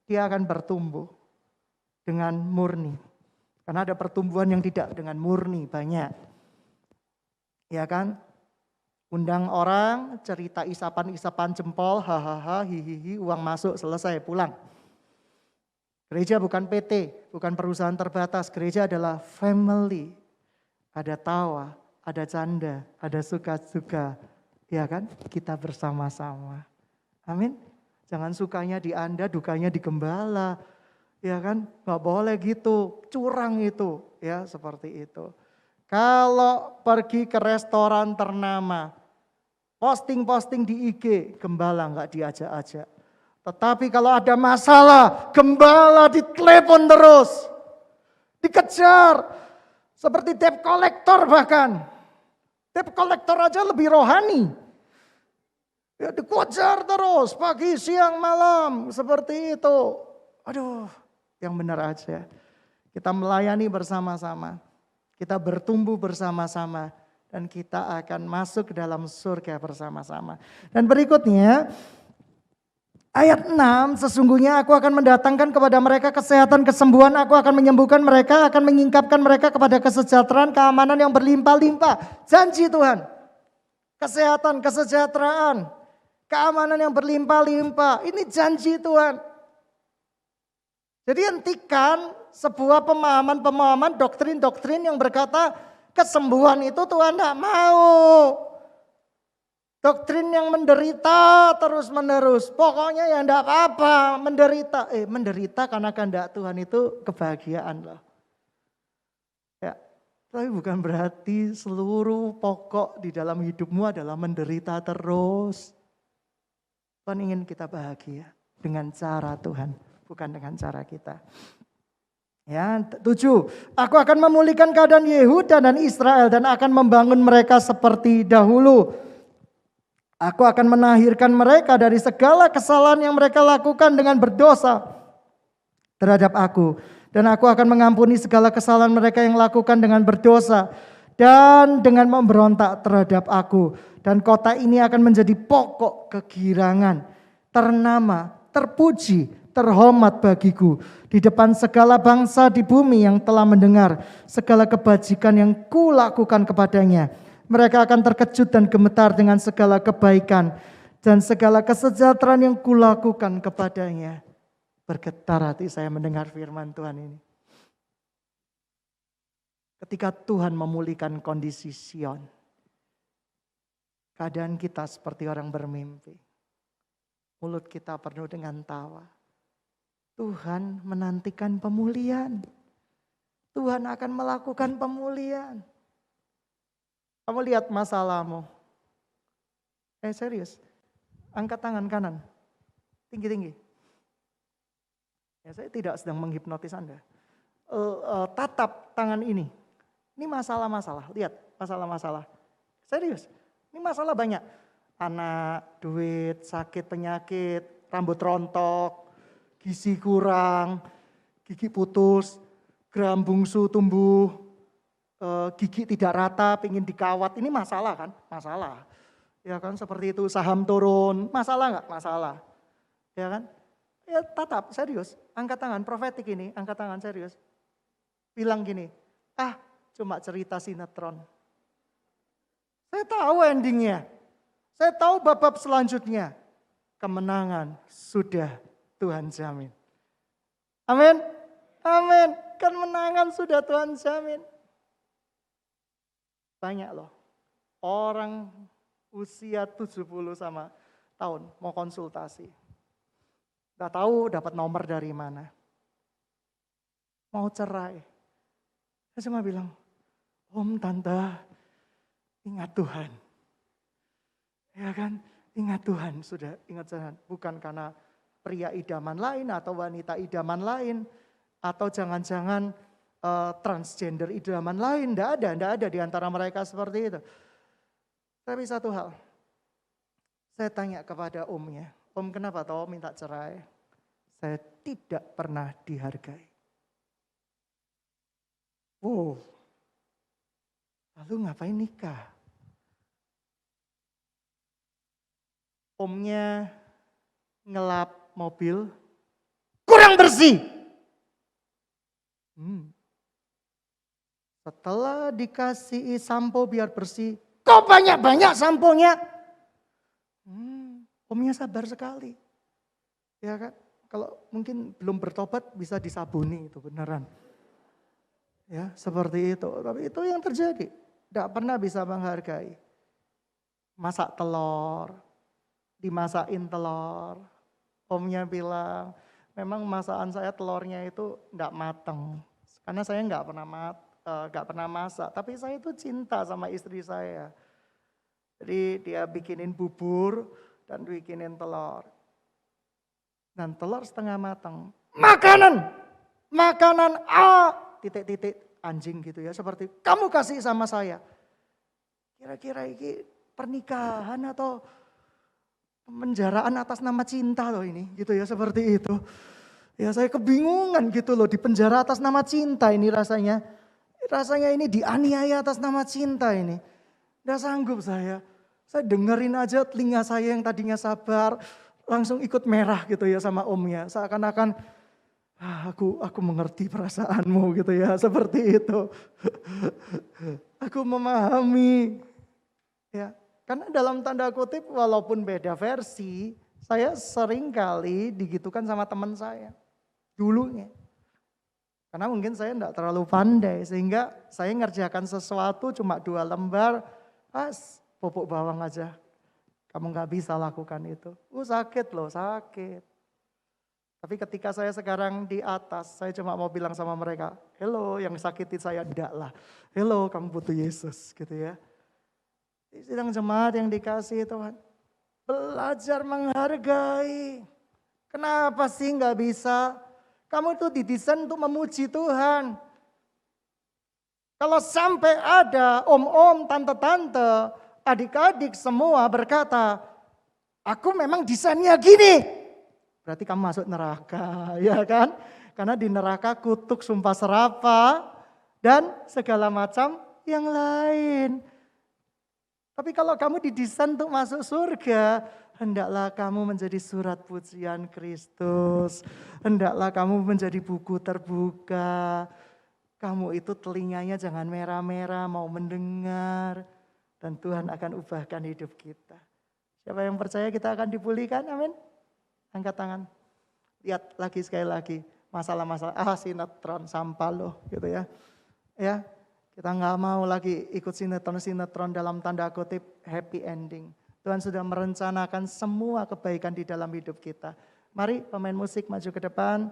dia akan bertumbuh dengan murni. Karena ada pertumbuhan yang tidak dengan murni banyak. Ya kan? Undang orang, cerita isapan-isapan jempol, hahaha, hihihi, uang masuk, selesai, pulang. Gereja bukan PT, bukan perusahaan terbatas. Gereja adalah family. Ada tawa, ada canda, ada suka-suka. Ya kan? Kita bersama-sama. Amin. Jangan sukanya di Anda, dukanya di gembala. Ya kan? Gak boleh gitu, curang itu. Ya seperti itu. Kalau pergi ke restoran ternama, posting-posting di IG, gembala nggak diajak-ajak. Tetapi kalau ada masalah, gembala ditelepon terus. Dikejar. Seperti debt collector bahkan. Debt collector aja lebih rohani. Ya dikejar terus, pagi, siang, malam. Seperti itu. Aduh, yang benar aja. Kita melayani bersama-sama. Kita bertumbuh bersama-sama. Dan kita akan masuk ke dalam surga bersama-sama. Dan berikutnya, ayat 6, sesungguhnya aku akan mendatangkan kepada mereka kesehatan, kesembuhan, aku akan menyembuhkan mereka, akan menyingkapkan mereka kepada kesejahteraan, keamanan yang berlimpah-limpah. Janji Tuhan, kesehatan, kesejahteraan, keamanan yang berlimpah-limpah, ini janji Tuhan. Jadi hentikan sebuah pemahaman-pemahaman, doktrin-doktrin yang berkata, kesembuhan itu Tuhan tidak mau. Doktrin yang menderita terus menerus. Pokoknya ya tidak apa-apa menderita. Menderita karena kehendak Tuhan itu kebahagiaan loh. Ya, tapi bukan berarti seluruh pokok di dalam hidupmu adalah menderita terus. Tuhan ingin kita bahagia. dengan cara Tuhan, bukan dengan cara kita. Ya, 7. Aku akan memulihkan keadaan Yehuda dan Israel dan akan membangun mereka seperti dahulu. Aku akan menahirkan mereka dari segala kesalahan yang mereka lakukan dengan berdosa terhadap aku. Dan aku akan mengampuni segala kesalahan mereka yang lakukan dengan berdosa dan dengan memberontak terhadap aku. Dan kota ini akan menjadi pokok kegirangan, ternama, terpuji, terhormat bagiku di depan segala bangsa di bumi yang telah mendengar segala kebajikan yang kulakukan kepadanya. Mereka akan terkejut dan gemetar dengan segala kebaikan dan segala kesejahteraan yang kulakukan kepadanya. Bergetar hati saya mendengar firman Tuhan ini. Ketika Tuhan memulihkan kondisi Sion, keadaan kita seperti orang bermimpi. Mulut kita penuh dengan tawa. Tuhan menantikan pemulihan. Tuhan akan melakukan pemulihan. Kamu lihat masalahmu. Serius. Angkat tangan kanan. Tinggi-tinggi. Ya, saya tidak sedang menghipnotis Anda. Tatap tangan ini. Ini masalah-masalah. Lihat masalah-masalah. Serius. Ini masalah banyak. Anak, duit, sakit, penyakit, rambut rontok, gizi kurang, gigi putus, geram bungsu tumbuh, gigi tidak rata, pengen dikawat. Ini masalah kan? Masalah. Ya kan seperti itu, saham turun. Masalah enggak? Masalah. Ya kan? Ya tatap, serius. Angkat tangan, profetik ini, angkat tangan serius. Bilang gini, cuma cerita sinetron. Saya tahu endingnya. Saya tahu bab-bab selanjutnya. Kemenangan sudah Tuhan jamin. Amin. Amin. Kemenangan sudah Tuhan jamin. Banyak loh. Orang usia 70 sama tahun mau konsultasi. Gak tahu dapat nomor dari mana. Mau cerai. Saya cuma bilang, Om, Tante, ingat Tuhan. Ya kan, ingat Tuhan, sudah ingat Tuhan. Bukan karena pria idaman lain atau wanita idaman lain. Atau jangan-jangan transgender idaman lain. Tidak ada di antara mereka seperti itu. Tapi satu hal, saya tanya kepada omnya. Om, kenapa toh minta cerai? Saya tidak pernah dihargai. Wow. Lalu ngapain nikah? Omnya ngelap mobil, kurang bersih. Setelah dikasih sampo biar bersih, kok banyak-banyak samponya? Omnya sabar sekali. Ya kan? Kalau mungkin belum bertobat bisa disabuni itu beneran. Ya, seperti itu. Tapi itu yang terjadi. Tidak pernah bisa menghargai. Masak telur, dimasakin telur. Omnya bilang, memang masakan saya telurnya itu tidak matang. Karena saya nggak pernah masak. Tapi saya itu cinta sama istri saya. Jadi dia bikinin bubur dan bikinin telur. Dan telur setengah matang. Makanan titik-titik anjing gitu ya. Seperti kamu kasih sama saya. Kira-kira ini pernikahan atau penjaraan atas nama cinta loh ini. Gitu ya, seperti itu. Ya saya kebingungan gitu loh, di penjara atas nama cinta ini rasanya. Rasanya ini dianiaya atas nama cinta ini. Nggak sanggup saya. Saya dengerin aja telinga saya yang tadinya sabar, langsung ikut merah gitu ya sama omnya. Seakan-akan aku mengerti perasaanmu gitu ya, seperti itu. Aku memahami. Ya, karena dalam tanda kutip walaupun beda versi, saya sering kali digitukan sama teman saya dulunya. Karena mungkin saya enggak terlalu pandai sehingga saya ngerjakan sesuatu cuma 2 lembar, pupuk bawang aja. Kamu nggak bisa lakukan itu. Sakit loh, sakit. Tapi ketika saya sekarang di atas, saya cuma mau bilang sama mereka, hello, yang sakitin saya enggak lah. Hello, kamu butuh Yesus gitu ya. Di sidang jemaat yang dikasih Tuhan, belajar menghargai. Kenapa sih nggak bisa? Kamu itu didesain untuk memuji Tuhan. Kalau sampai ada om-om, tante-tante, adik-adik semua berkata, aku memang desainnya gini. Berarti kamu masuk neraka, ya kan? Karena di neraka kutuk, sumpah serapah, dan segala macam yang lain. Tapi kalau kamu didesain untuk masuk surga, hendaklah kamu menjadi surat pujian Kristus. Hendaklah kamu menjadi buku terbuka. Kamu itu telinganya jangan merah-merah, mau mendengar. Dan Tuhan akan ubahkan hidup kita. Siapa yang percaya kita akan dipulihkan? Amin. Angkat tangan. Lihat lagi sekali lagi. Masalah-masalah, sinetron sampah loh gitu ya. Ya, kita nggak mau lagi ikut sinetron-sinetron dalam tanda kutip happy ending. Tuhan sudah merencanakan semua kebaikan di dalam hidup kita. Mari pemain musik maju ke depan.